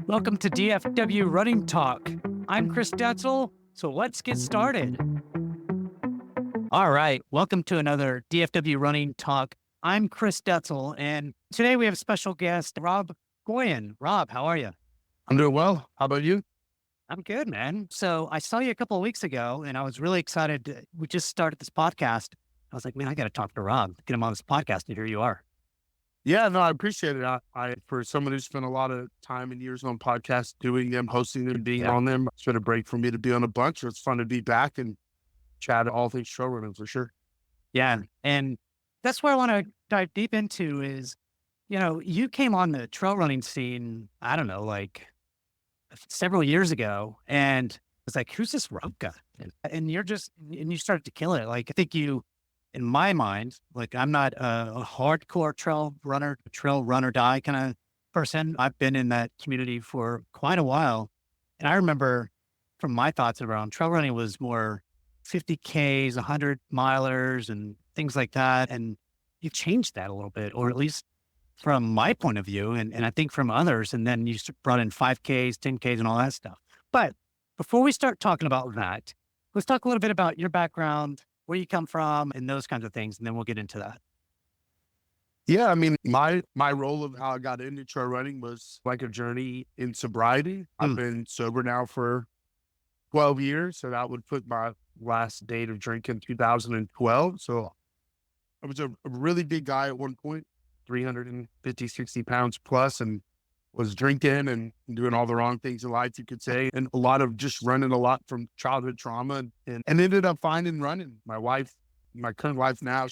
Welcome to DFW Running Talk. I'm Chris Detzel, so let's get started. All right, welcome to another DFW Running Talk. I'm Chris Detzel, and today we have special guest, Rob Goyen. Rob, how are you? I'm doing well. How about you? I'm good, man. So I saw you a couple of weeks ago, and I was really excited. We just started this podcast. I was like, man, I got to talk to Rob, get him on this podcast, and here you are. Yeah, no, I appreciate it. I for someone who spent a lot of time and years on podcasts, doing them, hosting them, being Yeah. on them, it's been a break for me to be on a bunch. So it's fun to be back and chat all things trail running for sure. Yeah. And that's what I want to dive deep into is, you came on the trail running scene, I don't know, like several years ago. And it's like, who's this Rob guy? And you started to kill it. Like, I think in my mind, like I'm not a hardcore trail runner die kind of person. I've been in that community for quite a while. And I remember from my thoughts around trail running was more 50Ks, 100 milers and things like that. And you've changed that a little bit, or at least from my point of view, and I think from others. And then you brought in 5Ks, 10Ks, and all that stuff. But before we start talking about that, let's talk a little bit about your background, where you come from, and those kinds of things, and then we'll get into that. Yeah, I mean, my role of how I got into trail running was like a journey in sobriety. I've Mm, been sober now for 12 years, so that would put my last date of drinking 2012. So I was a really big guy at one point, 350, 60 pounds plus, and was drinking and doing all the wrong things in life, you could say. And a lot of just running a lot from childhood trauma and ended up finding running. My wife, my current wife now,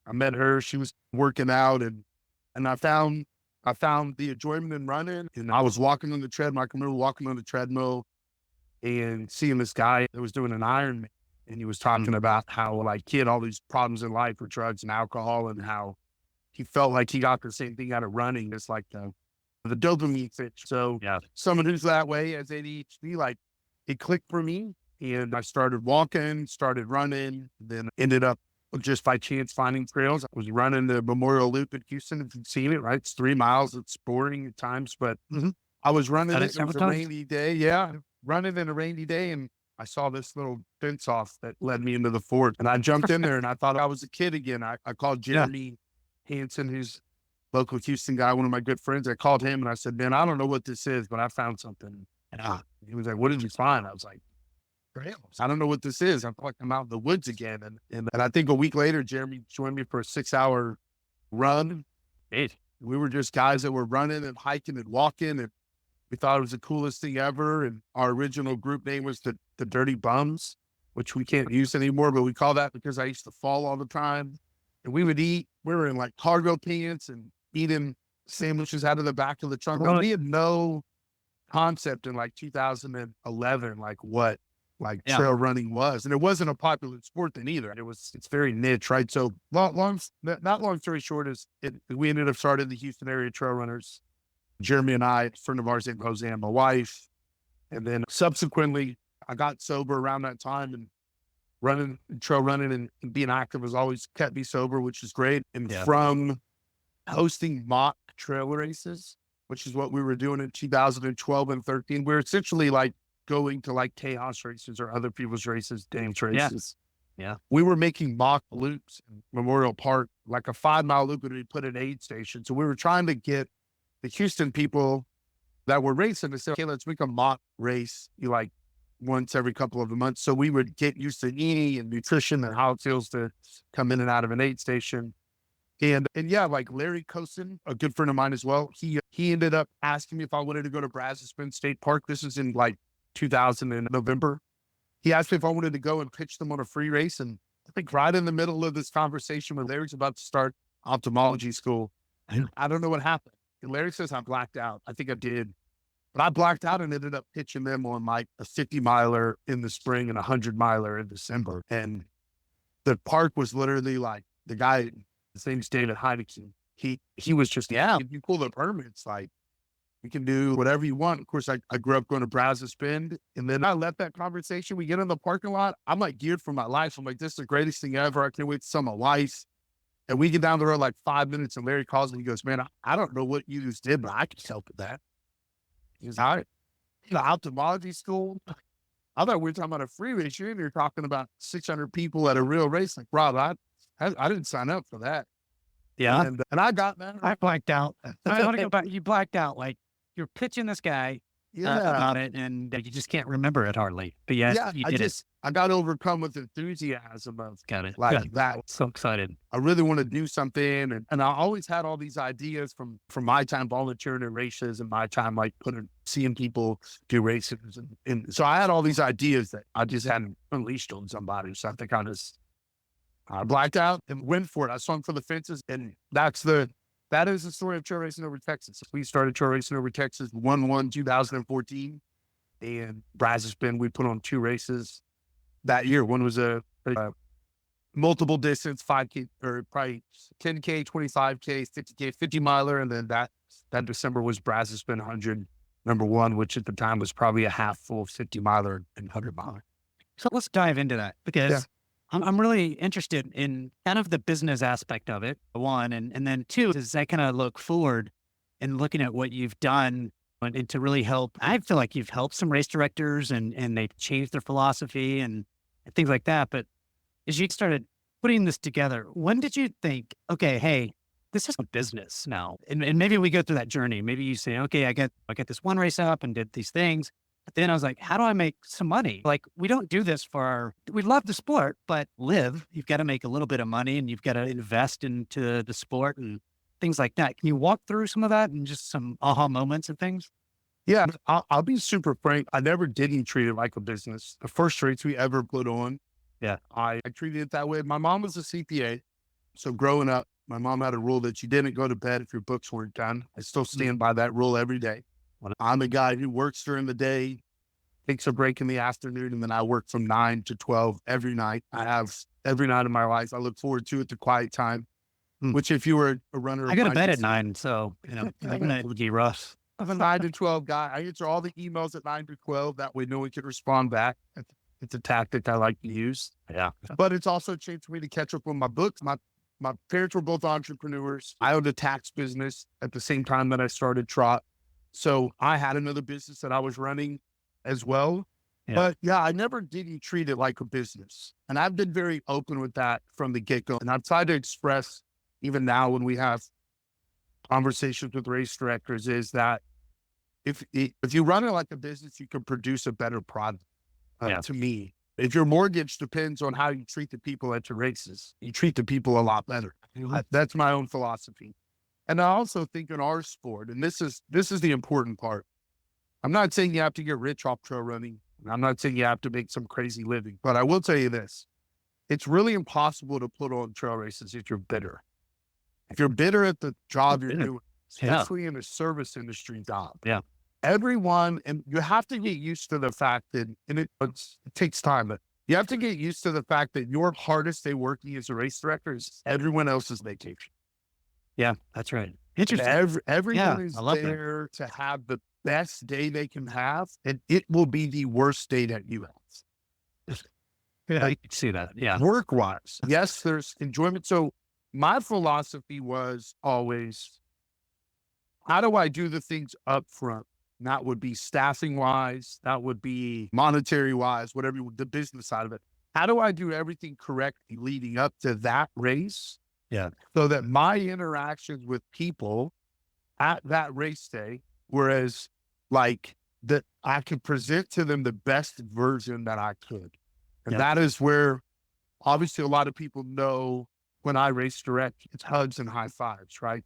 I met her, she was working out and I found the enjoyment in running. And I was walking on the treadmill. I can remember walking on the treadmill and seeing this guy that was doing an Ironman. And he was mm, talking about how like he had all these problems in life with drugs and alcohol and how he felt like he got the same thing out of running. It's like the dopamine fix. So yeah. someone who's that way as ADHD, like it clicked for me and I started walking, started running, then ended up just by chance finding trails. I was running the Memorial Loop in Houston. If you've seen it, right? It's 3 miles. It's boring at times, but Mhm. I was running Done it. it It was several a times. rainy day. Yeah. Running in a rainy day. And I saw this little fence off that led me into the fort. And I jumped in there and I thought I was a kid again. I called Yeah. Jeremy Hansen, who's local Houston guy, one of my good friends. I called him and I said, man, I don't know what this is, but I found something. And he was like, what did you find? I was like, trails. I don't know what this is. I feel like I'm out in the woods again. And I think a week later, Jeremy joined me for a 6 hour run. We were just guys that were running and hiking and walking. And we thought it was the coolest thing ever. And our original group name was the Dirty Bums, which we can't use anymore, but we call that because I used to fall all the time. And we would eat, we were in like cargo pants and eating sandwiches out of the back of the trunk. Like, Really? we had no concept in like 2011, like what like Yeah. trail running was. And it wasn't a popular sport then either. It's very niche, right? So not long story short is we ended up starting the Houston area trail runners. Jeremy and I, a friend of ours named Roseanne, my wife. And then subsequently I got sober around that time and running, trail running and being active has always kept me sober, which is great. And Yeah. from hosting mock trail races, which is what we were doing in 2012 and 13, we're essentially like going to like chaos races or other people's races, dance Yeah. races. Yeah. We were making mock loops in Memorial Park, like a 5 mile loop, and we put an aid station. So we were trying to get the Houston people that were racing to say, okay, let's make a mock race. You like once every couple of months. So we would get used to eating and nutrition and how it feels to come in and out of an aid station. And yeah, like Larry Cosin, a good friend of mine as well. He ended up asking me if I wanted to go to Brazos State Park. This is in like 2000 in November. He asked me if I wanted to go and pitch them on a free race. And I think right in the middle of this conversation when Larry's about to start ophthalmology school, I don't know what happened. And Larry says I blacked out. I think I did. But I blacked out and ended up pitching them on like a 50 miler in the spring and a 100 miler in December. And the park was literally like the guy, his name's David Heineken. He was just, Yeah. if you pull the permits, like you can do whatever you want. Of course, I grew up going to Brazos Bend. And then I left that conversation. We get in the parking lot. I'm like geared for my life. I'm like, this is the greatest thing ever. I can't wait to tell my wife. And we get down the road like 5 minutes and Larry calls me. He goes, man, I don't know what you just did, but I can help with that. He's out. The ophthalmology school. I thought we were talking about a free race. You're talking about 600 people at a real race. Like, Rob, I didn't sign up for that. Yeah. And I got that. I blacked out. I want to go back. You blacked out. Like you're pitching this guy about it and you just can't remember it hardly. But yeah, you did it. I got overcome with enthusiasm of Got it. like Good. that. So excited. I really want to do something. And I always had all these ideas from my time volunteering in races and my time like seeing people do races. And so I had all these ideas that I just hadn't unleashed on somebody. So I think I blacked out and went for it. I swung for the fences. And that is the story of trail racing over Texas. We started trail racing over Texas, won 2014. And Brazos Bend, we put on 2 races that year. One was a multiple distance 5K or probably 10K, 25K, 50K, 50 miler. And then that December was Brazos Bend 100 #1, which at the time was probably a half full 50 miler and 100 miler. So let's dive into that because I'm really interested in kind of the business aspect of it. One, and then two, is I kind of look forward and looking at what you've done and to really help. I feel like you've helped some race directors and they've changed their philosophy and things like that. But as you started putting this together, when did you think, okay, hey, this is a business now? And maybe we go through that journey. Maybe you say, okay, I got this one race up and did these things. But then I was like, how do I make some money? Like, we don't do this we love the sport, but you've got to make a little bit of money and you've got to invest into the sport and things like that. Can you walk through some of that and just some aha moments and things? Yeah, I'll be super frank. I never didn't treat it like a business. The first race we ever put on, I treated it that way. My mom was a CPA. So growing up, my mom had a rule that you didn't go to bed if your books weren't done. I still stand by that rule every day. I'm a guy who works during the day, takes a break in the afternoon, and then I work from 9 to 12 every night. I have every night of my life. I look forward to it, the quiet time, which if you were a runner, I go to bed at 9. So, it would be rough. I'm a 9 to 12 guy. I answer all the emails at 9 to 12. That way no one can respond back. It's a tactic I like to use. Yeah. But it's also a chance for me to catch up on my books. My parents were both entrepreneurs. I owned a tax business at the same time that I started TROT. So I had another business that I was running as well. Yeah. But I never didn't treat it like a business. And I've been very open with that from the get-go. And I've tried to express, even now when we have conversations with race directors, is that if you run it like a business, you can produce a better product. To me, if your mortgage depends on how you treat the people at your races, you treat the people a lot better. That's my own philosophy. And I also think in our sport, and this is the important part. I'm not saying you have to get rich off trail running. I'm not saying you have to make some crazy living, but I will tell you this. It's really impossible to put on trail races if you're bitter. If you're bitter at the job you're doing, especially in a service industry job. Yeah. Everyone, and you have to get used to the fact that, and it takes time, but you have to get used to the fact that your hardest day working as a race director is everyone else's vacation. Yeah, that's right. Interesting. Everyone is there to have the best day they can have, and it will be the worst day that you have. Yeah, I can see that. Yeah. Work-wise, yes, there's enjoyment. So my philosophy was always, how do I do the things up front? And that would be staffing-wise, that would be monetary-wise, whatever, the business side of it. How do I do everything correctly leading up to that race? Yeah. So that my interactions with people at that race day, whereas like that I could present to them the best version that I could. And that is where obviously a lot of people know when I race direct, it's hugs and high fives, right?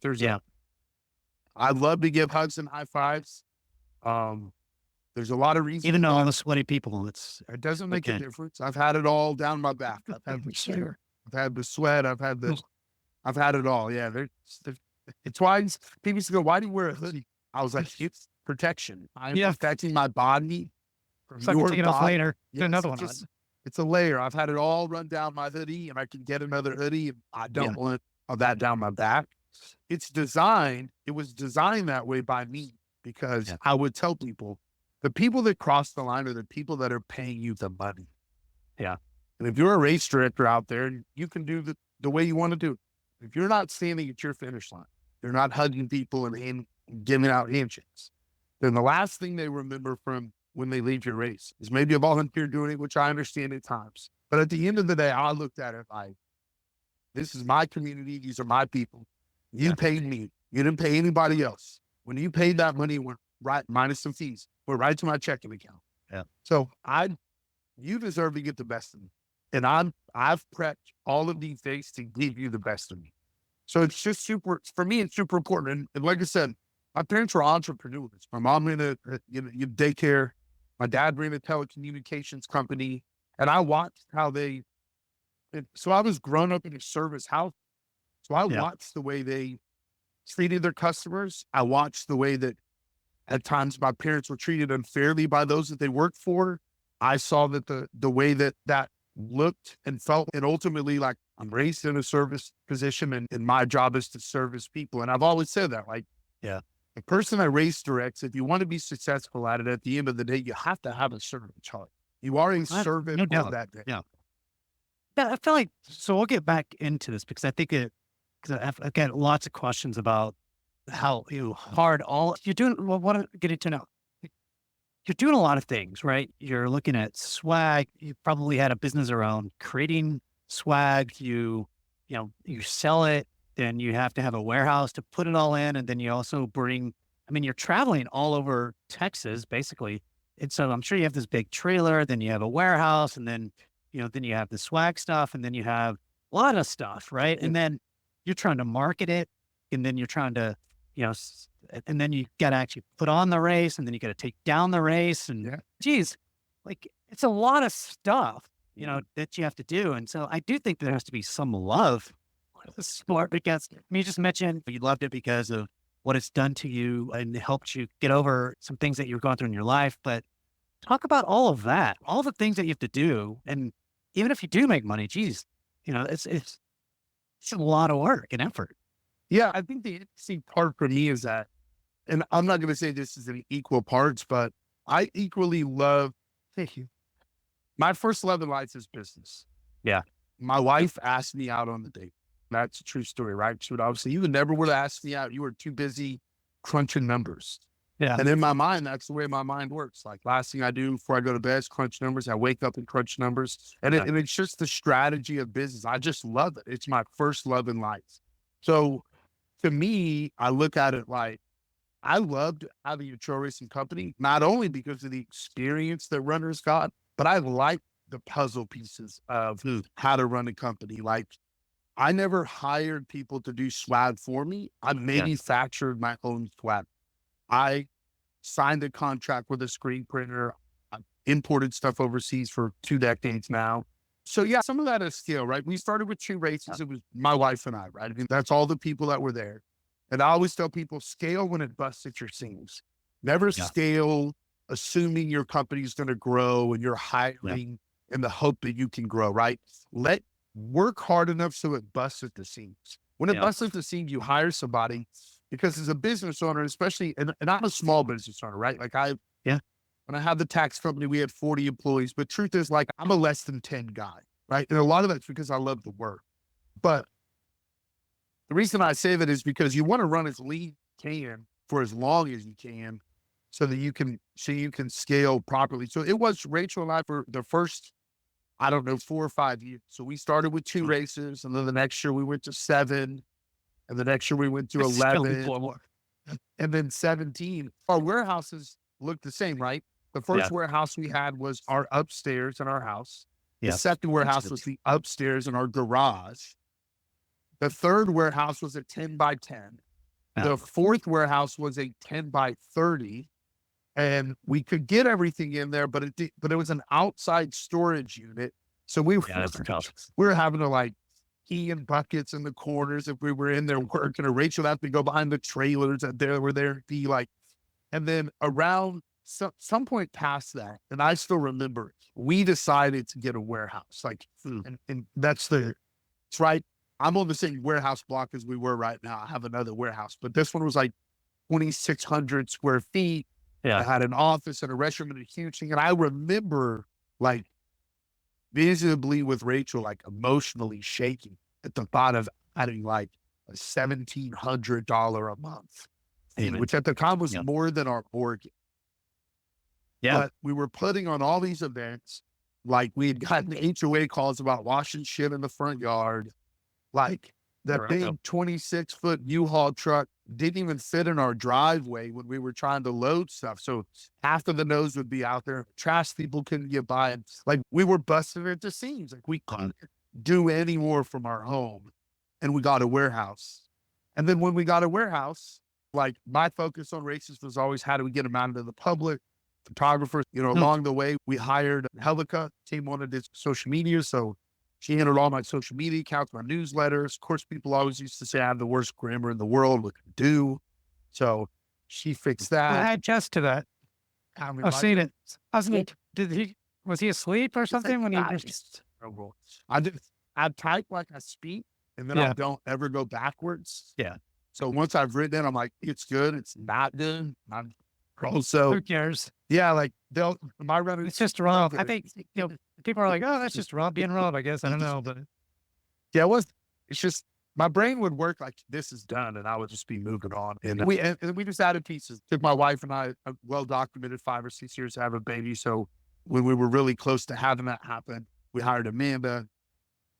I love to give hugs and high fives. There's a lot of reasons. Even though I'm a sweaty people, it doesn't make a difference. I've had it all down my back. I've had the sweat. I've had the sweat. I've had it all. Yeah. It's why people used to go, why do you wear a hoodie? I was like, it's protection. I'm protecting my body from your body. Off later. Yes, another one. It's a layer. I've had it all run down my hoodie and I can get another hoodie. And I don't want that down my back. It was designed that way by me because I would tell people, the people that cross the line are the people that are paying you the money. Yeah. And if you're a race director out there, you can do the way you want to do it. If you're not standing at your finish line, you're not hugging people and giving out handshakes, then the last thing they remember from when they leave your race is maybe a volunteer doing it, which I understand at times. But at the end of the day, I looked at it like, this is my community. These are my people. You Yeah. paid me. You didn't pay anybody else. When you paid that money, it went right, minus some fees, went right to my checking account. Yeah. So you deserve to get the best of me. And I've prepped all of these days to give you the best of me. So it's just for me, it's super important. And like I said, my parents were entrepreneurs. My mom ran a daycare. My dad ran a telecommunications company. And I watched how so I was grown up in a service house. So I Yeah. watched the way they treated their customers. I watched the way that at times my parents were treated unfairly by those that they worked for. I saw that the way that looked and felt, and ultimately, like, I'm raised in a service position, and my job is to service people. And I've always said that, like, Yeah. the person I race directs, if you want to be successful at it, at the end of the day, you have to have a servant heart. You are a servant No on doubt. that day. Yeah. Yeah. I feel like, so we'll get back into this because I think because I've got lots of questions about how hard all you're doing. Well, what I'm getting to now, you're doing a lot of things, right? You're looking at swag. You probably had a business around creating swag. You sell it, then you have to have a warehouse to put it all in. And then you also bring, I mean, you're traveling all over Texas, basically. And so I'm sure you have this big trailer, then you have a warehouse, and then, then you have the swag stuff, and then you have a lot of stuff, right? Yeah. And then you're trying to market it, and then you're trying to, and then you got to actually put on the race, and then you got to take down the race. And Yeah. geez, like it's a lot of stuff, that you have to do. And so I do think there has to be some love for the sport because you just mentioned you loved it because of what it's done to you and helped you get over some things that you've gone through in your life. But talk about all of that, all the things that you have to do. And even if you do make money, geez, it's a lot of work and effort. Yeah, I think the interesting part for me is that, and I'm not going to say this is in equal parts, but I equally love, thank you. My first love in life is business. Yeah. My wife asked me out on the date. That's a true story, right? She would obviously, you never would have asked me out. You were too busy crunching numbers. Yeah. And in my mind, that's the way my mind works. Like, last thing I do before I go to bed is crunch numbers. I wake up and crunch numbers. And Yeah. and it's just the strategy of business. I just love it. It's my first love in life. So to me, I look at it like, I loved having a trail racing company, not only because of the experience that runners got, but I like the puzzle pieces of how to run a company. Like, I never hired people to do swag for me. I manufactured my own swag. I signed a contract with a screen printer. I've imported stuff overseas for 2 decades now. So yeah, some of that is skill, right? We started with 2 races. It was my wife and I, right? I mean, that's all the people that were there. And I always tell people, scale when it busts at your seams. Never scale assuming your company's going to grow and you're hiring in the hope that you can grow, right? Work hard enough so it busts at the seams. When it busts at the seams, you hire somebody, because as a business owner, especially, and I'm a small business owner, right? Like, when I had the tax company, we had 40 employees, but truth is, like, I'm a less than 10 guy, right? And a lot of that's because I love the work. But the reason I say that is because you want to run as lean as you can for as long as you can so that you can scale properly. So it was Rachel and I for the first, I don't know, 4 or 5 years. So we started with 2 races, and then the next year we went to 7, and the next year we went to 11, and then 17. Our warehouses looked the same, right? The first warehouse we had was our upstairs in our house. The second warehouse was the upstairs in our garage. The third warehouse was a 10 by 10. The fourth warehouse was a 10 by 30. And we could get everything in there, but it was an outside storage unit. So we were having to, like, key in buckets in the corners if we were in there working, or Rachel had to go behind the trailers that were there to be like, and then around some point past that, and I still remember, we decided to get a warehouse. Like, and that's right. I'm on the same warehouse block as we were right now. I have another warehouse, but this one was like 2,600 square feet. Yeah. I had an office and a restroom and a huge thing. And I remember, like, visibly with Rachel, like, emotionally shaking at the thought of having, like, a $1,700 a month Amen. which at the time was Yeah. more than our mortgage. Yeah. But we were putting on all these events. Like we had gotten HOA calls about washing shit in the front yard. Like that Right. big 26-foot U-Haul truck didn't even fit in our driveway when we were trying to load stuff. So half of the nose would be out there. Trash people couldn't get by. And like we were busting at the seams. Like we couldn't do any more from our home. And we got a warehouse. And then when we got a warehouse, like my focus on races was always how do we get them out into the public? Photographers, along the way, we hired Helica, team wanted his social media. So she handled all my social media accounts, my newsletters. Of course, people always used to say I have the worst grammar in the world, what to do. So she fixed that. I adjust to that. I've seen it. Was he asleep or something when he just, I type like I speak, and then I don't ever go backwards. Yeah. So once I've written it, I'm like, it's good. It's not good. Also, who cares? yeah, like my running. It's just Rob. I think, people are like, oh, that's just Rob being Rob, I guess. I don't know, but Yeah, it's just my brain would work like this is done and I would just be moving on. And we just added pieces. Took my wife and I a well documented 5 or 6 years to have a baby. So when we were really close to having that happen, we hired Amanda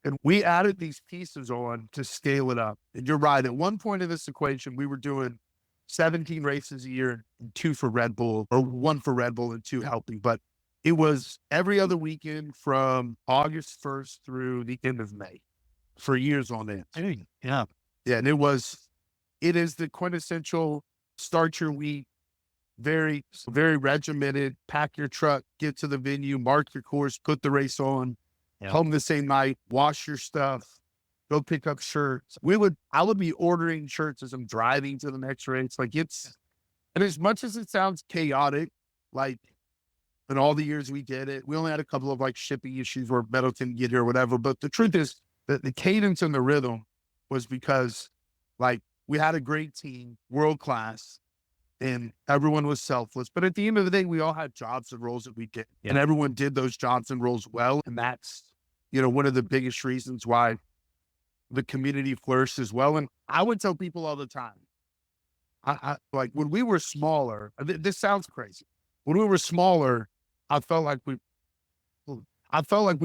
and we added these pieces on to scale it up. And you're right. At one point in this equation, we were doing 17 races a year, and 2 for Red Bull, or 1 for Red Bull and 2 helping. But it was every other weekend from August 1st through the end of May for years on end. yeah. Yeah. And it is the quintessential start your week, very, very regimented, pack your truck, get to the venue, mark your course, put the race on, home the same night, wash your stuff, go pick up shirts. I would be ordering shirts as I'm driving to the next race. Like and as much as it sounds chaotic, like in all the years we did it, we only had a couple of like shipping issues where metal didn't get here or whatever. But the truth is that the cadence and the rhythm was because like we had a great team, world class, and everyone was selfless. But at the end of the day, we all had jobs and roles that we did, and everyone did those jobs and roles well. And that's, one of the biggest reasons why the community flourished as well. And I would tell people all the time, I like when we were smaller, this sounds crazy. When we were smaller, I felt like we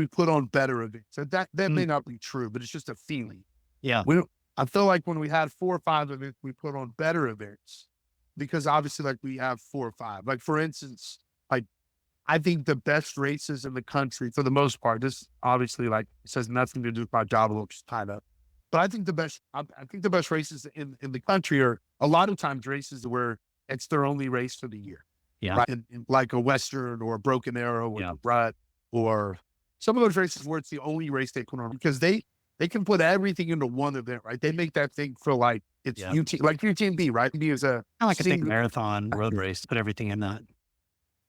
put on better events. That may not be true, but it's just a feeling. Yeah. I feel like when we had 4 or 5 events, we put on better events because obviously like we have 4 or 5, like for instance, like I think the best races in the country for the most part, this obviously like it has nothing to do with my job, looks kind of, but I think the best races in the country are a lot of times races where it's their only race for the year. Yeah. Right? In like a Western or a Broken Arrow or a Rut or some of those races where it's the only race they put on because they can put everything into one event, right? They make that thing feel like it's like UTMB, right? UTMB is a kind of like a big marathon road race, put everything in that.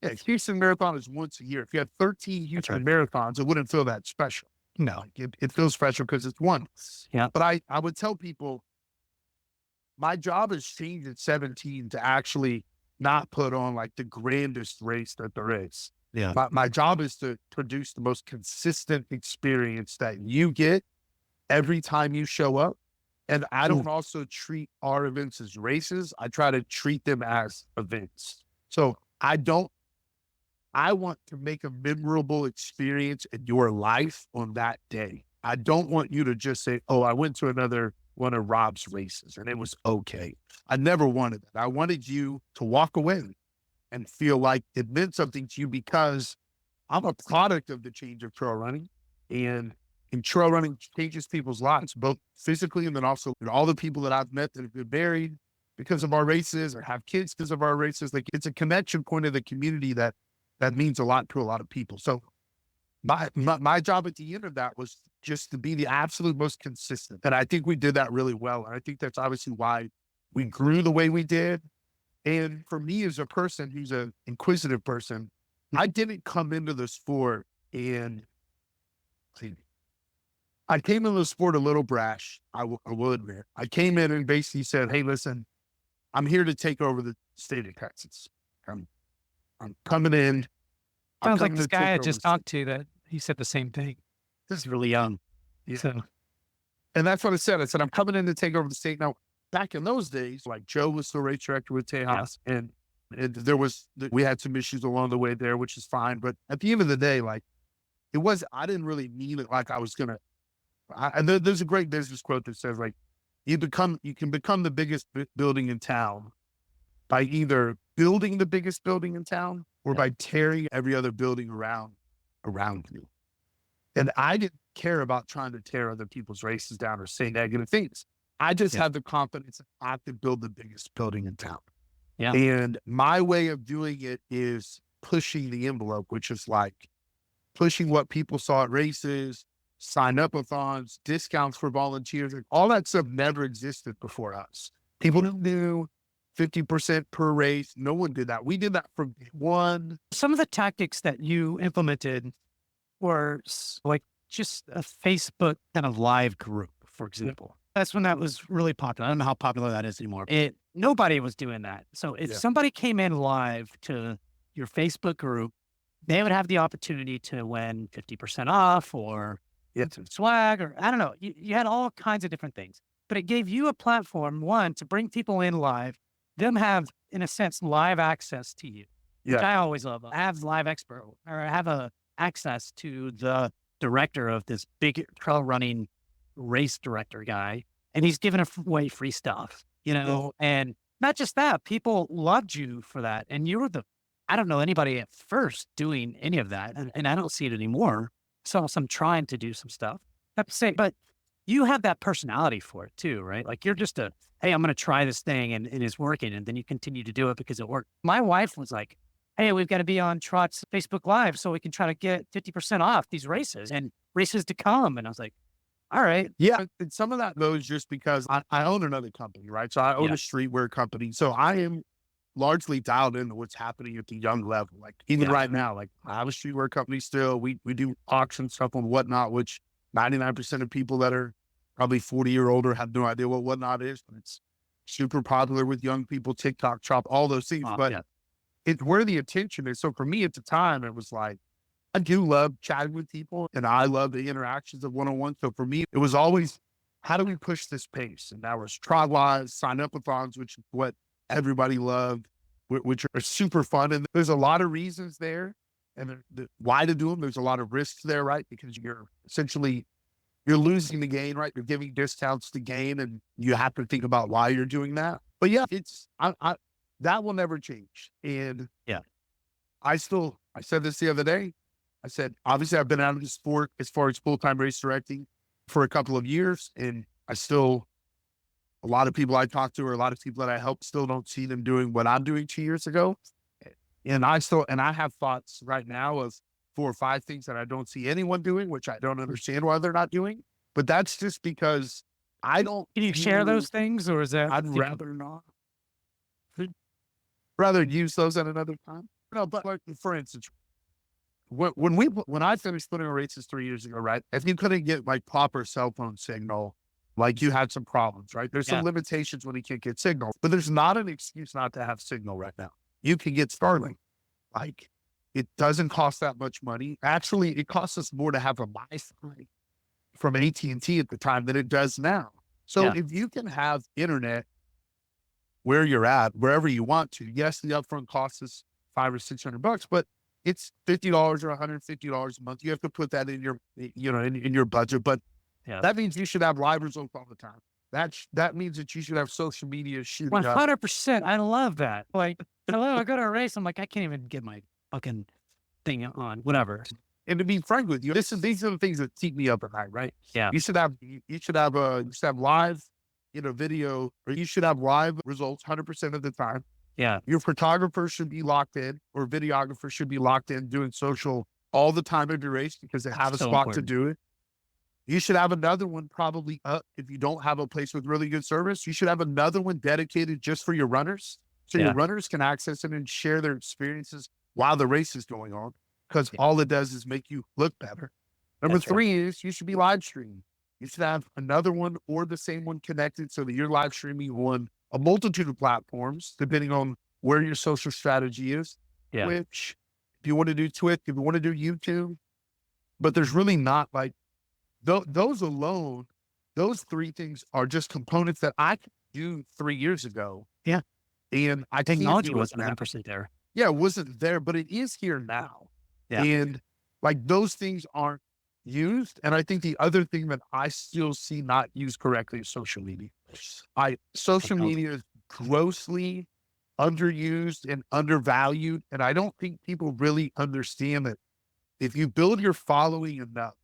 Yeah, Houston Marathon is once a year. If you had 13 Houston marathons, it wouldn't feel that special. No. Like it feels special because it's one. Yeah. But I would tell people, my job has changed at 17 to actually not put on like the grandest race that there is. Yeah. My job is to produce the most consistent experience that you get every time you show up. And I don't also treat our events as races. I try to treat them as events. So I want to make a memorable experience in your life on that day. I don't want you to just say, oh, I went to another one of Rob's races and it was okay. I never wanted that. I wanted you to walk away and feel like it meant something to you because I'm a product of the change of trail running and trail running changes people's lives, both physically and then also all the people that I've met that have been married because of our races or have kids because of our races. Like it's a connection point of the community that means a lot to a lot of people. So my job at the end of that was just to be the absolute most consistent. And I think we did that really well. And I think that's obviously why we grew the way we did. And for me as a person who's an inquisitive person, I didn't come into the sport and I came into the sport a little brash. I will admit. I came in and basically said, hey, listen, I'm here to take over the state of Texas. I'm coming in. Sounds like this guy I just talked to that he said the same thing. This is really young. Yeah. So, and that's what I said. I said, I'm coming in to take over the state. Now, back in those days, like Joe was the race director with Yeah. Tejas, and we had some issues along the way there, which is fine. But at the end of the day, like I didn't really mean it like I was going to, and there's a great business quote that says like, you can become the biggest building in town by either building the biggest building in town or Yeah. by tearing every other building around you. And I didn't care about trying to tear other people's races down or say negative things. I just Yeah. had the confidence that I could build the biggest building in town. Yeah. And my way of doing it is pushing the envelope, which is like pushing what people saw at races, sign up-a-thons, discounts for volunteers. Like, all that stuff never existed before us. People didn't do 50% per race. No one did that. We did that from day one. Some of the tactics that you implemented were like just a Facebook kind of live group, for example. That's when that was really popular. I don't know how popular that is anymore. Nobody was doing that. So if somebody came in live to your Facebook group, they would have the opportunity to win 50% off or get some swag, or I don't know. You had all kinds of different things, but it gave you a platform, one, to bring people in live, them have, in a sense, live access to you, which I always love. I have live expert, or I have access to the director of this big trail running race director guy, and he's giving away free stuff, and not just that, people loved you for that. And you were I don't know anybody at first doing any of that. And I don't see it anymore. Saw some trying to do some stuff. I have to say, but you have that personality for it too, right? Like you're just hey, I'm going to try this thing and it's working. And then you continue to do it because it worked. My wife was like, hey, we've got to be on TROT's Facebook Live so we can try to get 50% off these races and races to come. And I was like, all right. Yeah. And some of that goes just because I own another company, right? So I own a streetwear company. So I am largely dialed into what's happening at the young level. Like even right now, like I have a streetwear company still. We do auction stuff on Whatnot, which 99% of people that are probably 40 or older have no idea what Whatnot is, but it's super popular with young people, TikTok, Chop, all those things. But it's where the attention is. So for me at the time, it was like, I do love chatting with people and I love the interactions of one-on-one. So for me, it was always, how do we push this pace? And that was TROT Live, sign up-a-thons, which is what everybody loved, which are super fun. And there's a lot of reasons there and why to do them. There's a lot of risks there, right? Because you're losing the gain, right? You're giving discounts to gain and you have to think about why you're doing that. But yeah, that will never change. And I said this the other day. I said, obviously I've been out of the sport as far as full-time race directing for a couple of years. And a lot of people I talk to or a lot of people that I help still don't see them doing what I'm doing 2 years ago. And I have thoughts right now of 4 or 5 things that I don't see anyone doing, which I don't understand why they're not doing. But that's just because I don't. Can you share those things, or is that? I'd rather not. Rather use those at another time. No, but like for instance, when I finished putting races 3 years ago, right? If you couldn't get like proper cell phone signal, like you had some problems, right? There's some limitations when you can't get signal, but there's not an excuse not to have signal right now. You can get Starlink. Like it doesn't cost that much money. Actually, it costs us more to have a Wi-Fi from AT&T at the time than it does now. So if you can have internet where you're at, wherever you want to, yes, the upfront cost is $500 or $600, but it's $50 or $150 a month. You have to put that in your, in your budget. But that means you should have live results all the time. That means that you should have social media shooting 100%. I love that. Like, hello, I go to a race. I'm like, I can't even get my fucking thing on, whatever. And to be frank with you, these are the things that keep me up at night, right? Yeah. You should have live, video, or you should have live results 100% of the time. Yeah. Your photographer should be locked in, or videographer should be locked in doing social all the time of your race because they have a spot to do it. You should have another one probably up if you don't have a place with really good service. You should have another one dedicated just for your runners. So your runners can access it and share their experiences while the race is going on. Because all it does is make you look better. Number 3 is you should be live streaming. You should have another one or the same one connected so that you're live streaming on a multitude of platforms, depending on where your social strategy is. Yeah. Which, if you want to do Twitch, if you want to do YouTube, but there's really not those alone, those 3 things are just components that do 3 years ago. Yeah. And I can't Technology do it wasn't now. 100% there. Yeah, it wasn't there, but it is here now. Yeah. And like those things aren't used. And I think the other thing that I still see not used correctly is social media. Social Technology. media is grossly underused and undervalued. And I don't think people really understand that if you build your following enough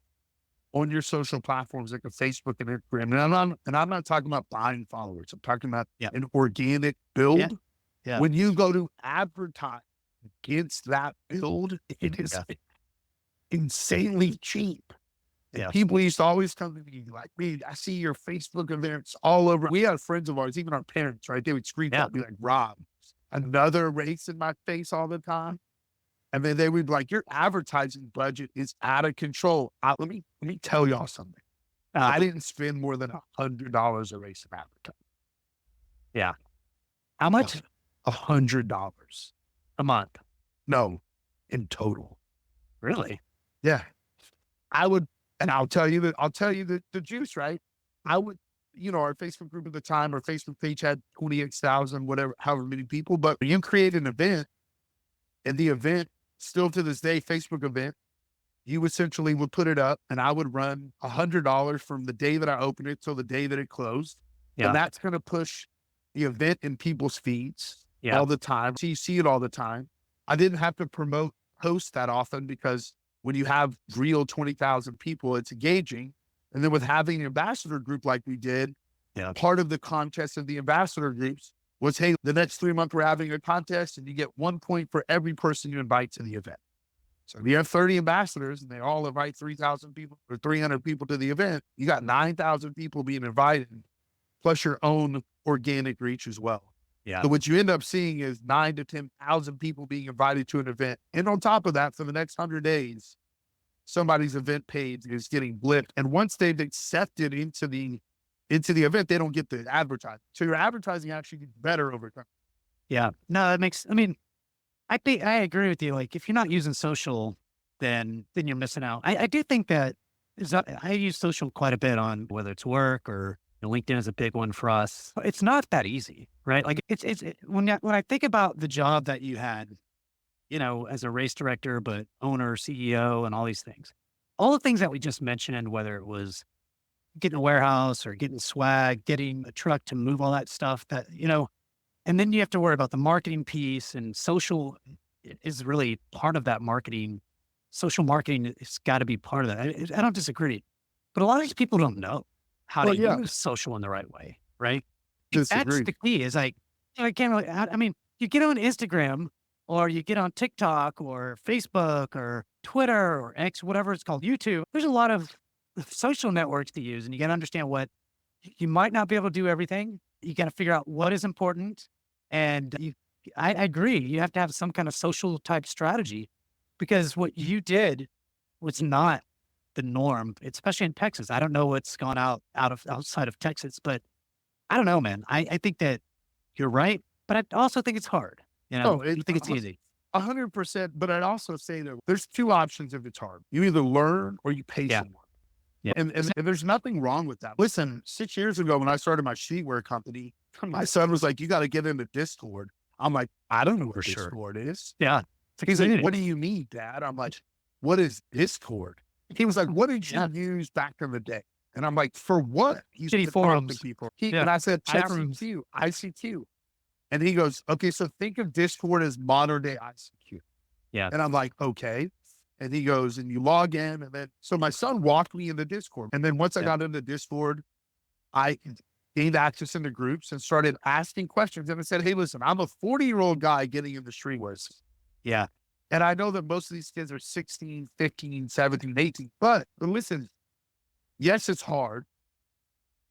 on your social platforms like a Facebook and Instagram, and I'm not talking about buying followers. I'm talking about Yeah. an organic Yeah. build. Yeah. When you go to advertise against that build, it is Yeah. insanely cheap. And Yeah. people used to always come to me like, "Man, I see your Facebook events all over." We had friends of ours, even our parents, right? They would Yeah. screenshot, be like, "Rob, another race in my face all the time." And then they would be like, "Your advertising budget is out of control." Let me tell y'all something. I didn't spend more than $100 a race in advertising. Yeah. How much? $100. A month? No, in total. Really? Yeah. I would, and I'll tell you the juice, right? I would, our Facebook group at the time, our Facebook page had 28,000, whatever, however many people, but you create an event and the event still to this day, Facebook event, you essentially would put it up and I would run $100 from the day that I opened it till the day that it closed. Yeah. And that's going to push the event in people's feeds Yeah. all the time. So you see it all the time. I didn't have to promote posts that often because when you have real 20,000 people, it's engaging. And then with having an ambassador group like we did, Yeah. part of the contest of the ambassador groups was, hey, the next 3 months we're having a contest and you get 1 point for every person you invite to the event. So if you have 30 ambassadors and they all invite 3,000 people or 300 people to the event, you got 9,000 people being invited, plus your own organic reach as well. Yeah. So what you end up seeing is 9 to 10,000 people being invited to an event. And on top of that, for the next 100 days, somebody's event page is getting blipped. And once they've accepted into the event, they don't get the advertising. So your advertising actually gets better over time. Yeah. No, I think I agree with you. Like if you're not using social, then you're missing out. I do think that I use social quite a bit on whether it's work or LinkedIn is a big one for us. It's not that easy, right? Like when I think about the job that you had, as a race director, but owner, CEO, and all these things, all the things that we just mentioned, whether it was getting a warehouse or getting swag, getting a truck to move all that stuff and then you have to worry about the marketing piece, and social is really part of that marketing. Social marketing has got to be part of that. I don't disagree, but a lot of these people don't know how to use social in the right way, right? That's the key is like, I can't really, you get on Instagram or you get on TikTok or Facebook or Twitter or X, whatever it's called, YouTube. There's a lot of social networks to use, and you got to understand what you might not be able to do everything. You got to figure out what is important. And I agree. You have to have some kind of social type strategy because what you did was not the norm, especially in Texas. I don't know what's gone outside of Texas, but I don't know, man. I think that you're right, but I also think it's hard. I don't think it's easy. 100%. But I'd also say that there's 2 options if it's hard. You either learn or you pay someone. Yeah. And there's nothing wrong with that. Listen, 6 years ago when I started my streetwear company, my son was like, "You got to get into Discord." I'm like, "I don't know what Discord is." Yeah. He's like, "What do you mean, Dad?" I'm like, "What is Discord?" He was like, "What did you use back in the day?" And I'm like, "For what?" He's Shitty forums. People. And I said, Chat rooms. ICQ. And he goes, "Okay, so think of Discord as modern day ICQ." Yeah. And I'm like, "Okay." And he goes, "And you log in." And then, so my son walked me into Discord. And then once I got into Discord, I gained access into groups and started asking questions. And I said, "Hey, listen, I'm a 40-year-old guy getting into streetwear." Yeah. And I know that most of these kids are 16, 15, 17, 18. But listen, yes, it's hard.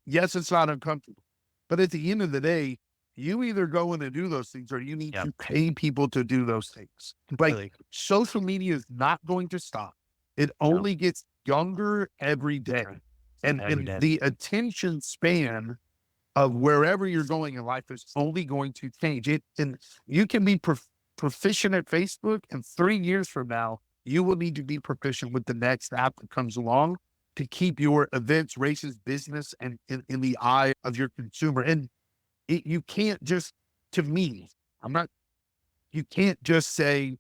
Yes, it's not uncomfortable. But at the end of the day, you either go in and do those things or you need to pay people to do those things. Like social media is not going to stop. It only gets younger every day. And the attention span of wherever you're going in life is only going to change. And you can be proficient at Facebook, and 3 years from now, you will need to be proficient with the next app that comes along to keep your events, races, business, and in the eye of your consumer. And You can't just, to me, I'm not, you can't just say,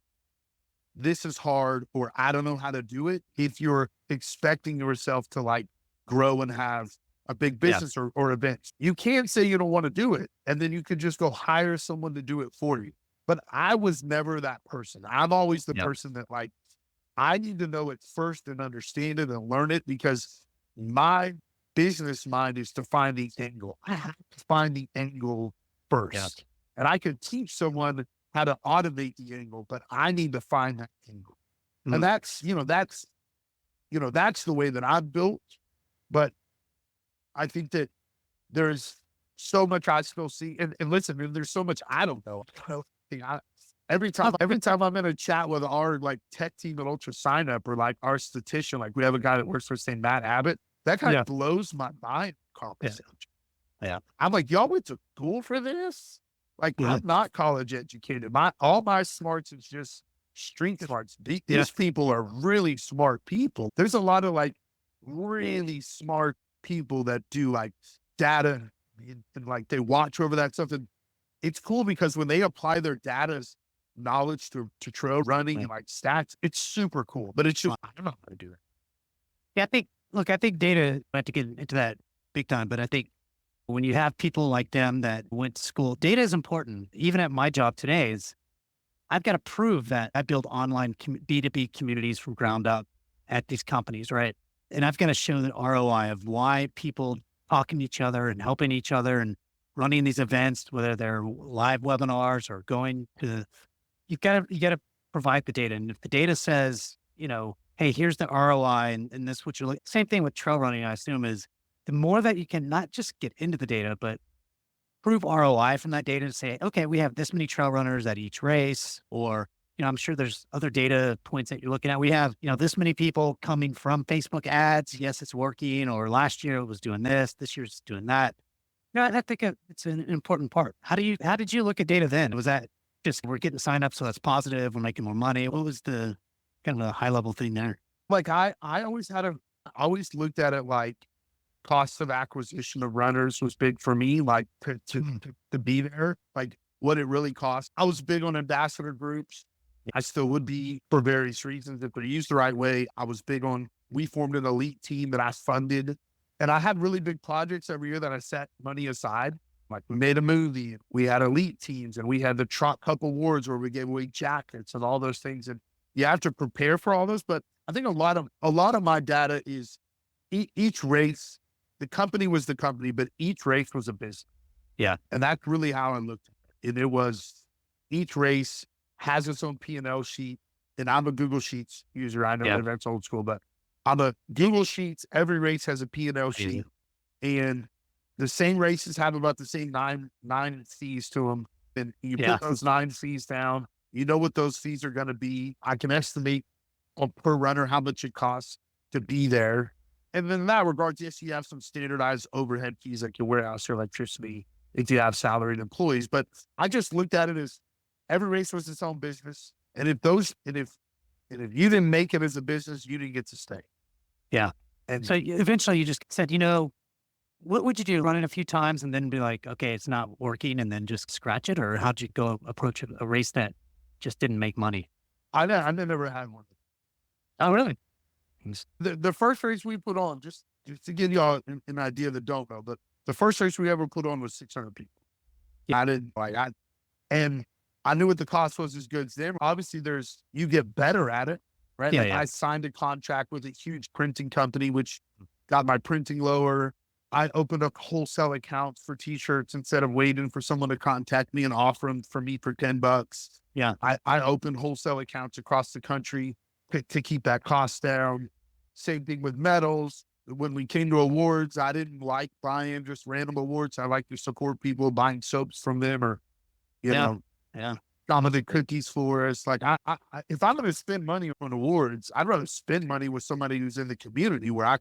this is hard or I don't know how to do it if you're expecting yourself to like grow and have a big Yeah. business or events. You can't say you don't want to do it and then you could just go hire someone to do it for you. But I was never that person. I'm always the Yep. person that like, I need to know it first and understand it and learn it because my business mind is to find the angle. I have to find the angle Yeah. first. And I could teach someone how to automate the angle, but I need to find that angle. And Mhm. that's the way that I'm built. But I think that there's so much I still see. And listen, there's so much I don't know. Every time I'm in a chat with our like tech team at Ultra Sign Up or like our statistician, like we have a guy that works for us named Matt Abbott, that guy Yeah. blows my mind. Yeah. Yeah. I'm like, y'all went to school for this? Like, Yeah. I'm not college educated. All my smarts is just street smarts. Yeah. These people are really smart people. There's a lot of like really smart people that do like data and like they watch over that stuff. And it's cool because when they apply their data's knowledge to trail running Yeah. and like stats, it's super cool. But it's just, I don't know how to do it. Yeah, I think data, I have to get into that big time, but I think when you have people like them that went to school, data is important. Even at my job today is I've got to prove that I build online B2B communities from ground up at these companies, right? And I've got to show the ROI of why people talking to each other and helping each other and running these events, whether they're live webinars or going to, you got to provide the data. And if the data says, hey, here's the ROI and this, what you're looking, same thing with trail running, I assume is the more that you can not just get into the data, but prove ROI from that data to say, okay, we have this many trail runners at each race, or, I'm sure there's other data points that you're looking at. We have, this many people coming from Facebook ads. Yes, it's working. Or last year it was doing this year's doing that. I think it's an important part. How did you look at data then? Was that just, we're getting signed up, so that's positive, we're making more money? What was the kind of the high level thing there? Like I always looked at it like cost of acquisition of runners was big for me, like to be there, like what it really costs. I was big on ambassador groups. I still would be for various reasons if they're used the right way. I was big on, we formed an elite team that I funded and I had really big projects every year that I set money aside. Like we made a movie, we had elite teams and we had the TROT Cup Awards where we gave away jackets and all those things. And you have to prepare for all those. But I think a lot of my data is each race, the company was the company, but each race was a business. Yeah. And that's really how I looked at it. And it was each race has its own P&L sheet. And I'm a Google Sheets user. I know Yeah. that that's old school, but I'm a Google Sheets. Every race has a P&L sheet. And the same races have about the same nine fees to them. And you put those 9 fees down. You know what those fees are going to be. I can estimate per runner how much it costs to be there. And then in that regard, yes, you have some standardized overhead fees like your warehouse, your electricity, if you have salaried employees. But I just looked at it as every race was its own business. And if you didn't make it as a business, you didn't get to stay. Yeah. And So eventually you just said, what would you do? Run it a few times and then be like, okay, it's not working, and then just scratch it? Or how'd you go approach a race that just didn't make money? I never had one. Oh, really? The first race we put on, just to give y'all an idea that don't know, but the first race we ever put on was 600 people. Yeah. I didn't and I knew what the cost was as good as them. Obviously you get better at it, right? Yeah, Like yeah. I signed a contract with a huge printing company, which got my printing lower. I opened up wholesale accounts for t-shirts instead of waiting for someone to contact me and offer them for me for $10. Yeah. I opened wholesale accounts across the country to keep that cost down. Same thing with medals. When we came to awards, I didn't like buying just random awards. I like to support people buying soaps from them or, Yeah. some of the cookies for us. Like if I'm going to spend money on awards, I'd rather spend money with somebody who's in the community where I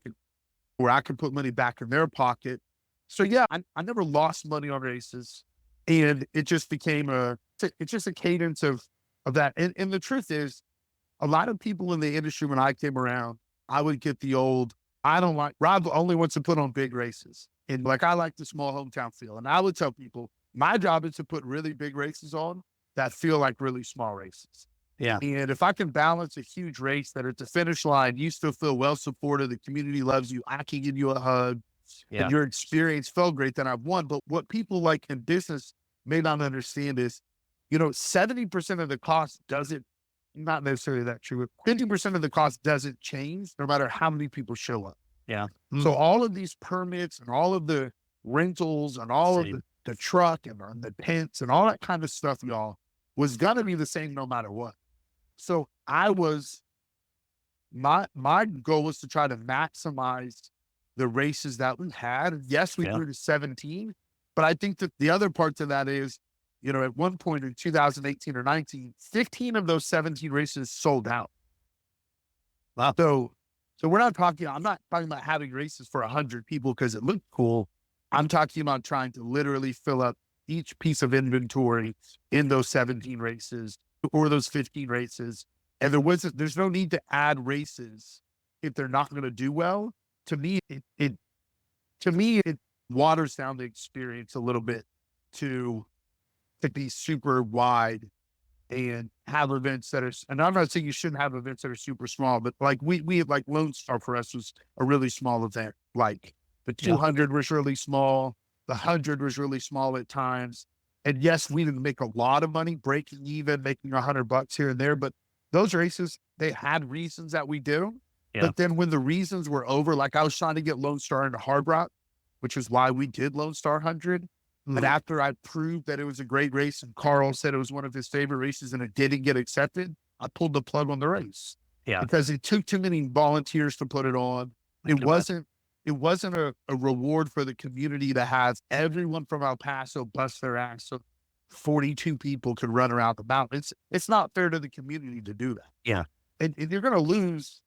could put money back in their pocket. So yeah, I never lost money on races, and it just became it's just a cadence of that. And the truth is, a lot of people in the industry, when I came around, I would get the old, I don't like, Rob only wants to put on big races. And like, I like the small hometown feel. And I would tell people, My job is to put really big races on that feel like really small races. Yeah. And if I can balance a huge race that at the finish line, you still feel well supported, the community loves you, I can give you a hug, and Yeah. your experience felt great, then I've won. But what people like in business may not understand is, 70% of the cost doesn't, not necessarily that true, but 50% of the cost doesn't change no matter how many people show up. Yeah. So all of these permits and all of the rentals and all of Same. the truck and the tents and all that kind of stuff, y'all, was gonna be the same no matter what. So my goal was to try to maximize the races that we had. Yes, we Yeah. grew to 17, but I think that the other part to that is, at one point in 2018 or 19, 15 of those 17 races sold out. Wow. So I'm not talking about having races for 100 people because it looked cool. I'm talking about trying to literally fill up each piece of inventory in those 17 races or those 15 races. And there's no need to add races if they're not going to do well. To me, it waters down the experience a little bit to be super wide and have events that are, and I'm not saying you shouldn't have events that are super small, but like we have, like Lone Star for us was a really small event. Like the 200 was really small. The 100 was really small at times. And yes, we didn't make a lot of money breaking even, making $100 here and there, but those races, they had reasons that we do. Yeah. But then when the reasons were over, like I was trying to get Lone Star into Hard Rock, which is why we did Lone Star 100. But after I proved that it was a great race and Carl said it was one of his favorite races and it didn't get accepted, I pulled the plug on the race. Yeah. Because it took too many volunteers to put it on. It wasn't a reward for the community to have everyone from El Paso bust their ass so 42 people could run around the mountain. It's not fair to the community to do that. Yeah. And you're gonna lose,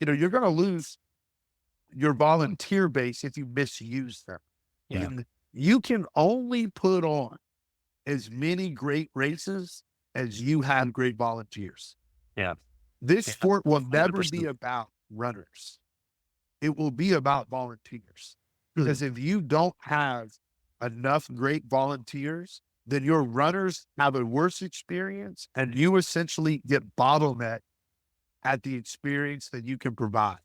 you're gonna lose your volunteer base if you misuse them. Yeah. And you can only put on as many great races as you have great volunteers. Yeah. This Yeah. sport will never 100%. be about runners. It will be about volunteers. Because if you don't have enough great volunteers, then your runners have a worse experience and you essentially get bottlenecked at the experience that you can provide.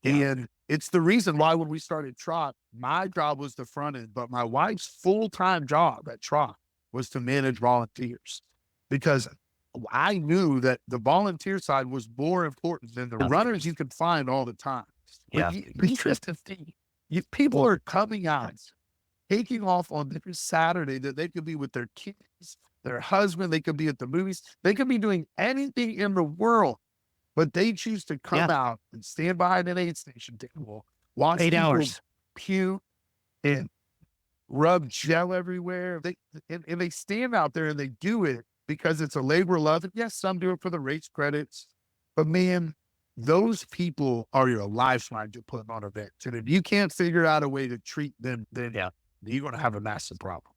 Yeah. And it's the reason why when we started TROT, my job was the front end, but my wife's full-time job at TROT was to manage volunteers because I knew that the volunteer side was more important than the runners you could find all the time. Yeah. People are coming out, taking off on this Saturday that they could be with their kids, their husband, they could be at the movies, they could be doing anything in the world. But they choose to come out and stand behind an aid station table, watch 8 people hours. puke and rub gel everywhere. And they stand out there and they do it because it's a labor of love. And yes, some do it for the race credits. But man, those people are your lifeline to put on events. And if you can't figure out a way to treat them, then you're going to have a massive problem.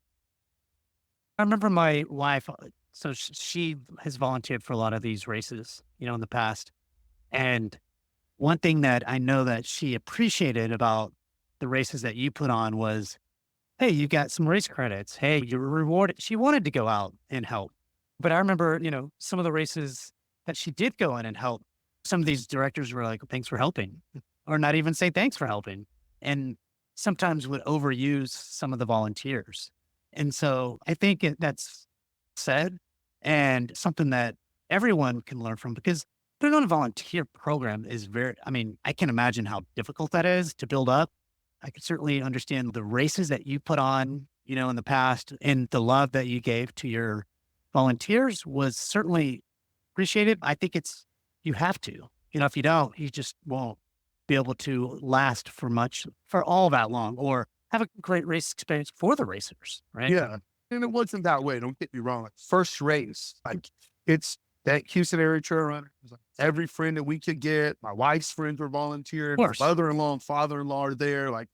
I remember my wife, so she has volunteered for a lot of these races, in the past. And one thing that I know that she appreciated about the races that you put on was, hey, you got some race credits. Hey, you're rewarded. She wanted to go out and help. But I remember, some of the races that she did go in and help, some of these directors were like, thanks for helping, or not even say thanks for helping. And sometimes would overuse some of the volunteers. And so I think that's said and something that everyone can learn from because putting on a volunteer program is I can imagine how difficult that is to build up. I could certainly understand the races that you put on, in the past and the love that you gave to your volunteers was certainly appreciated. I think you have to, if you don't, you just won't be able to last for all that long or have a great race experience for the racers, right? Yeah. And it wasn't that way. Don't get me wrong. Like first race, like it's that Houston area trail runner. Like every friend that we could get, my wife's friends were volunteering. My mother-in-law and father-in-law are there. Like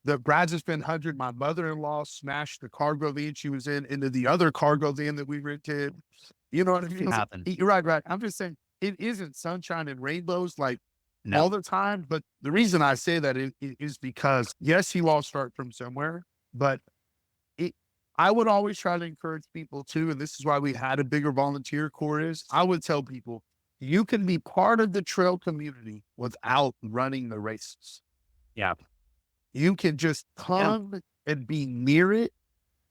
the Brazos Bend 100, my mother-in-law smashed the cargo van she was in into the other cargo van that we rented. You know what I mean? You're right. I'm just saying it isn't sunshine and rainbows like all the time. But the reason I say that is because yes, you all start from somewhere, but I would always try to encourage people too, and this is why we had a bigger volunteer corps is I would tell people, you can be part of the trail community without running the races. Yeah. You can just Yeah. come and be near it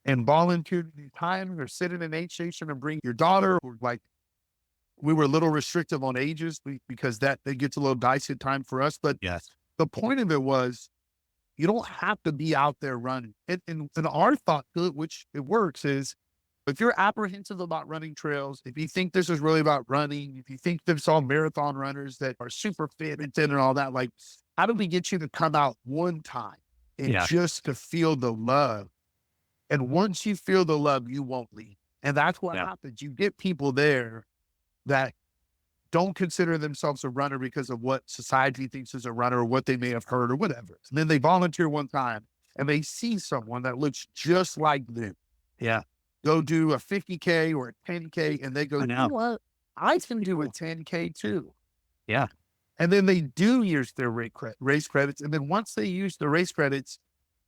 and volunteer to do time or sit in an aid station and bring your daughter or like we were a little restrictive on ages because that gets a little dicey at time for us. But Yes. the point of it was you don't have to be out there running. And our thought, which it works, is if you're apprehensive about running trails, if you think this is really about running, if you think there's all marathon runners that are super fit and thin and all that, like, how do we get you to come out one time and Yeah. just to feel the love? And once you feel the love, you won't leave. And that's what Yeah. happens. You get people there that don't consider themselves a runner because of what society thinks is a runner or what they may have heard or whatever. And then they volunteer one time and they see someone that looks just like them Yeah. go do a 50K or a 10K and they go, I you know know. what? I can do a 10K too. Yeah. And then they do use their race credits. And then once they use the race credits,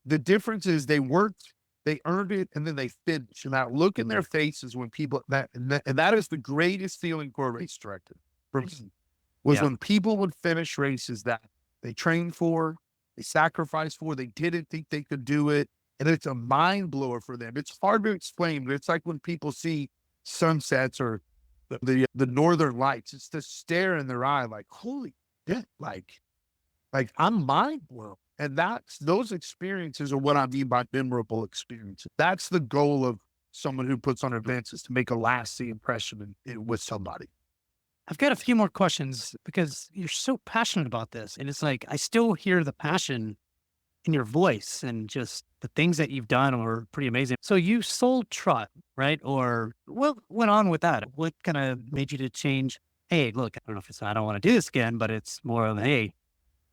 the difference is they worked, they earned it, and then they finished. And that look in their faces when people and that is the greatest feeling for a race director for me was Yeah. when people would finish races that they trained for, they sacrificed for, they didn't think they could do it. And it's a mind blower for them. It's hard to explain, but it's like when people see sunsets or the northern lights, it's the stare in their eye, like, holy shit, like I'm mind blown. And those experiences are what I mean by memorable experiences. That's the goal of someone who puts on events is to make a lasting impression with somebody. I've got a few more questions because you're so passionate about this. And it's like, I still hear the passion in your voice and just the things that you've done are pretty amazing. So you sold TROT, right? Or what went on with that? What kind of made you to change? Hey, look, I don't know if it's, I don't want to do this again, but it's more of, hey,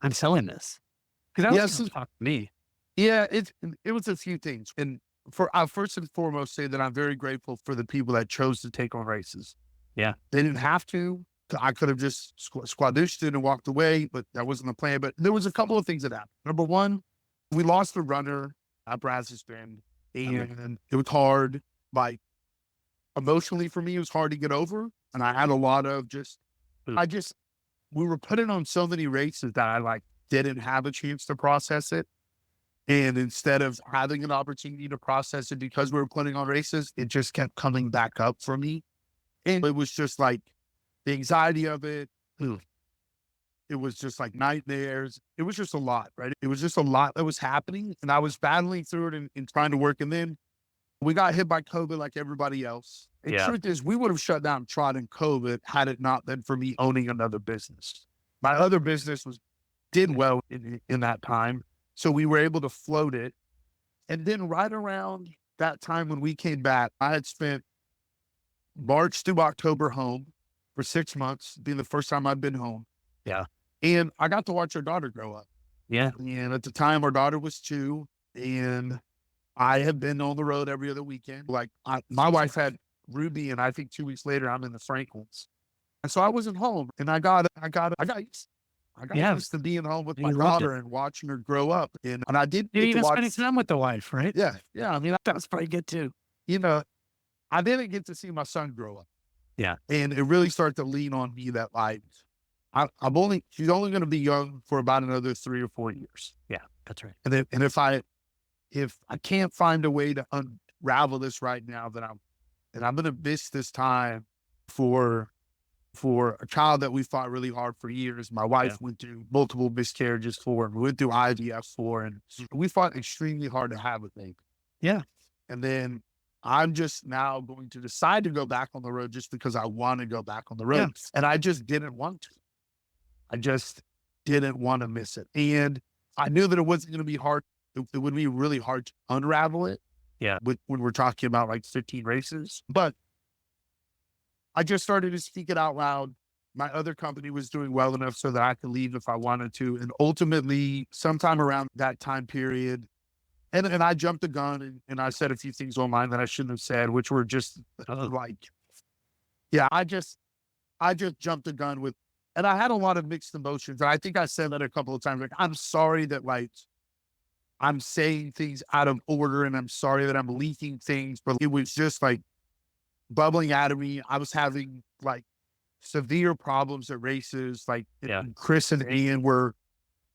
I'm selling this. Because that Yes. was talk to me. Yeah, it was a few things. And I'll first and foremost say that I'm very grateful for the people that chose to take on races. Yeah. They didn't have to. I could have just squadushed it and walked away, but that wasn't the plan. But there was a couple of things that happened. Number one, we lost a runner at Brazos Bend, and it was hard. Like emotionally for me, it was hard to get over. And I had a lot of we were putting on so many races that I like didn't have a chance to process it. And instead of having an opportunity to process it because we were putting on races, it just kept coming back up for me. And it was just like the anxiety of it. It was just like nightmares. It was just a lot, right? It was just a lot that was happening. And I was battling through it and trying to work. And then we got hit by COVID like everybody else. And Yeah. truth is, we would have shut down TROT in COVID had it not been for me owning another business. My other business did well in that time. So we were able to float it. And then right around that time when we came back, I had spent March through October home for 6 months, being the first time I'd been home. Yeah. And I got to watch our daughter grow up. Yeah. And at the time, our daughter was 2. And I have been on the road every other weekend. Like my wife had Ruby, and I think 2 weeks later, I'm in the Franklins. And so I wasn't home. And I got used to being home with my daughter and watching her grow up. And I did You're get to even watch. spending time with the wife, right? Yeah. Yeah. I mean, That was probably good too. I didn't get to see my son grow up. Yeah. And it really started to lean on me that like, she's only going to be young for about another 3 or 4 years. Yeah, that's right. And if I can't find a way to unravel this right now, then I'm going to miss this time for a child that we fought really hard for years. My wife went through multiple miscarriages for, and we went through IVF for, and we fought extremely hard to have a baby. Yeah. And then I'm just now going to decide to go back on the road just because I want to go back on the road. Yeah. And I just didn't want to. I just didn't want to miss it. And I knew that it wasn't going to be hard. It would be really hard to unravel it. Yeah. When we're talking about like 15 races. But I just started to speak it out loud. My other company was doing well enough so that I could leave if I wanted to. And ultimately, sometime around that time period, and I jumped the gun and I said a few things online that I shouldn't have said, which were just I just jumped the gun with, and I had a lot of mixed emotions. And I think I said that a couple of times, like, I'm sorry that like I'm saying things out of order and I'm sorry that I'm leaking things, but it was just like bubbling out of me. I was having like severe problems at races. Like Yeah. Chris and Ian were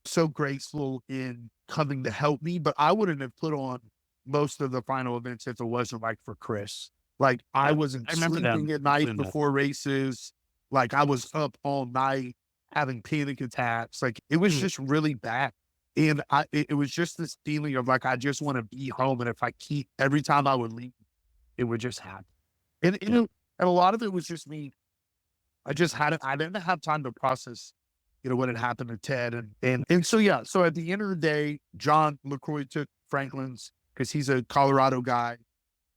so graceful in coming to help me, but I wouldn't have put on most of the final events if it wasn't like for Chris. Like I Yep. wasn't I remember them sleeping at night doing that. before races. Like I was up all night having panic attacks. Like it was Mm. just really bad. And it was just this feeling of like, I just want to be home. And if I keep, every time I would leave, it would just happen. Yeah. And a lot of it was just me. I didn't have time to process, what had happened to Ted. And so, yeah. So at the end of the day, John LaCroix took Franklin's because he's a Colorado guy.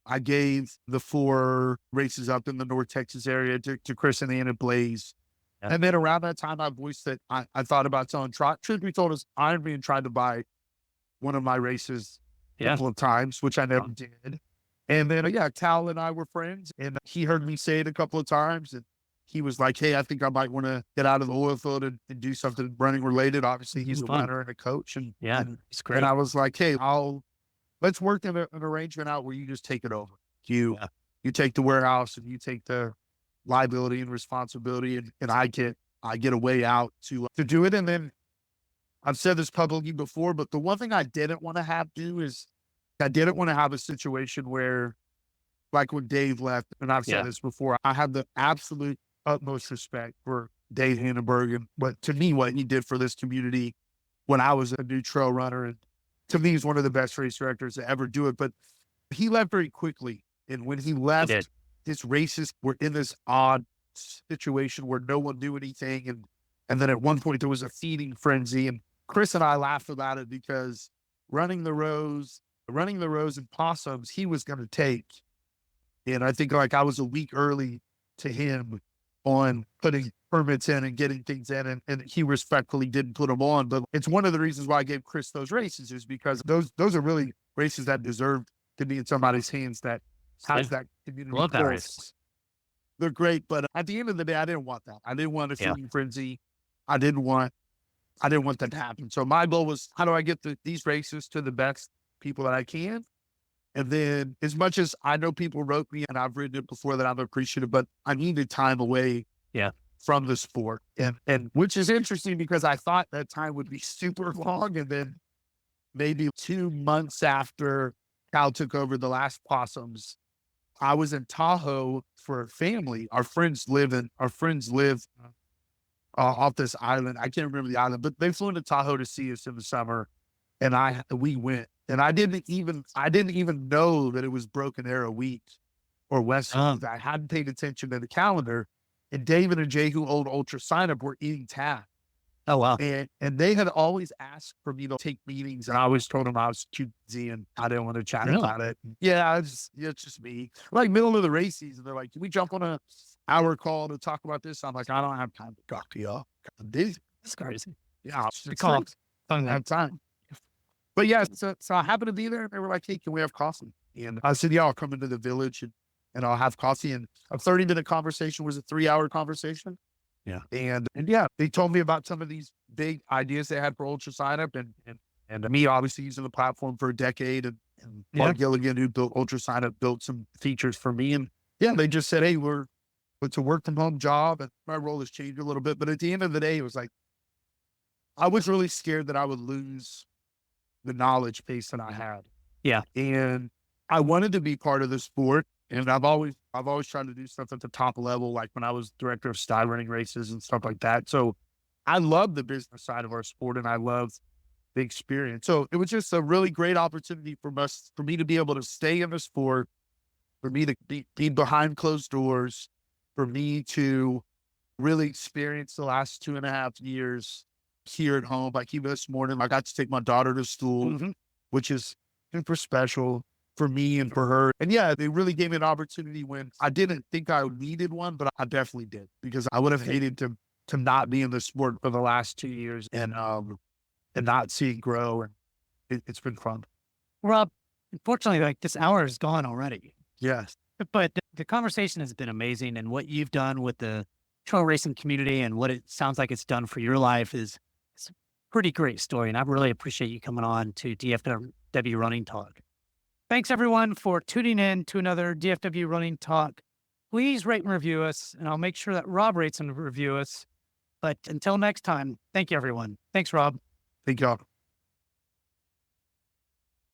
I gave the 4 races up in the North Texas area to Chris and Ann and Blaze. Yeah. And then around that time, I voiced that I thought about selling TROT. Truth be told, is Ironman tried to buy one of my races a Yeah. couple of times, which I never did. And then, yeah, Cal and I were friends, and he heard me say it a couple of times. And he was like, hey, I think I might want to get out of the oil field and do something running related. Obviously, he's a Fun. runner and a coach. Yeah. It's great. And I was like, hey, let's work an arrangement out where you just take it over. You Yeah. you take the warehouse and you take the liability and responsibility, and I get a way out to do it. And then I've said this publicly before, but the one thing I didn't want to have do is I didn't want to have a situation where, like when Dave left, and I've said Yeah. this before, I have the absolute utmost respect for Dave Hannenberg and what to me what he did for this community when I was a new trail runner. And to me, he's one of the best race directors to ever do it. But he left very quickly. And when he He left, did. his races were in this odd situation where no one knew anything. And then at one point there was a feeding frenzy. And Chris and I laughed about it because running the rows and possums, he was going to take. And I think like I was a week early to him on putting permits in and getting things in. And he respectfully didn't put them on. But it's one of the reasons why I gave Chris those races is because those are really races that deserve to be in somebody's hands that has that community Love that pulse. race. They're great. But at the end of the day, I didn't want that. I didn't want a Yeah. feeding frenzy. I didn't want that to happen. So my goal was, how do I get these races to the best people that I can? And then as much as I know people wrote me and I've written it before that I'm appreciative, but I needed time away Yeah. from the sport. And which is interesting because I thought that time would be super long. And then maybe 2 months after Cal took over the last possums, I was in Tahoe for a family. Our friends live off this island. I can't remember the island, but they flew into Tahoe to see us in the summer. And we went. And I didn't even know that it was Broken Arrow week or West. I hadn't paid attention to the calendar. And David and Jay, who owned Ultra Sign Up, were eating tap. Oh, wow. And they had always asked for me to take meetings. And I always told them I was too busy and I didn't want to chat Really? about it. Yeah, it's just me. Like middle of the race season, they're like, can we jump on a hour call to talk about this? I'm like, I don't have time to talk to y'all. I'm busy. That's crazy. Yeah, The call. crazy. I don't have time. But yeah, so I happened to be there and they were like, hey, can we have coffee? And I said, yeah, I'll come into the village and I'll have coffee. And a 30-minute conversation was a 3-hour conversation. Yeah. And yeah, they told me about some of these big ideas they had for Ultra Sign Up and me obviously using the platform for a decade and Mark Gilligan, who built Ultra Sign Up, built some features for me. And yeah, they just said, hey, it's a work from home job. And my role has changed a little bit. But at the end of the day, it was like, I was really scared that I would lose the knowledge base that I had. Yeah. And I wanted to be part of the sport. And I've always tried to do stuff at the top level, like when I was director of style running races and stuff like that. So I love the business side of our sport and I love the experience. So it was just a really great opportunity for me to be able to stay in the sport, for me to be behind closed doors, for me to really experience the last 2.5 years here at home. Like even this morning, I got to take my daughter to school, which is super special for me and for her. And yeah, they really gave me an opportunity when I didn't think I needed one, but I definitely did because I would have hated to not be in the sport for the last 2 years and not see it grow. And it's been fun. Rob, unfortunately, like this hour is gone already, Yes. but the conversation has been amazing. And what you've done with the trail racing community and what it sounds like it's done for your life is pretty great story. And I really appreciate you coming on to DFW Running Talk. Thanks everyone for tuning in to another DFW Running Talk. Please rate and review us, and I'll make sure that Rob rates and review us. But until next time, thank you everyone. Thanks, Rob. Thank y'all.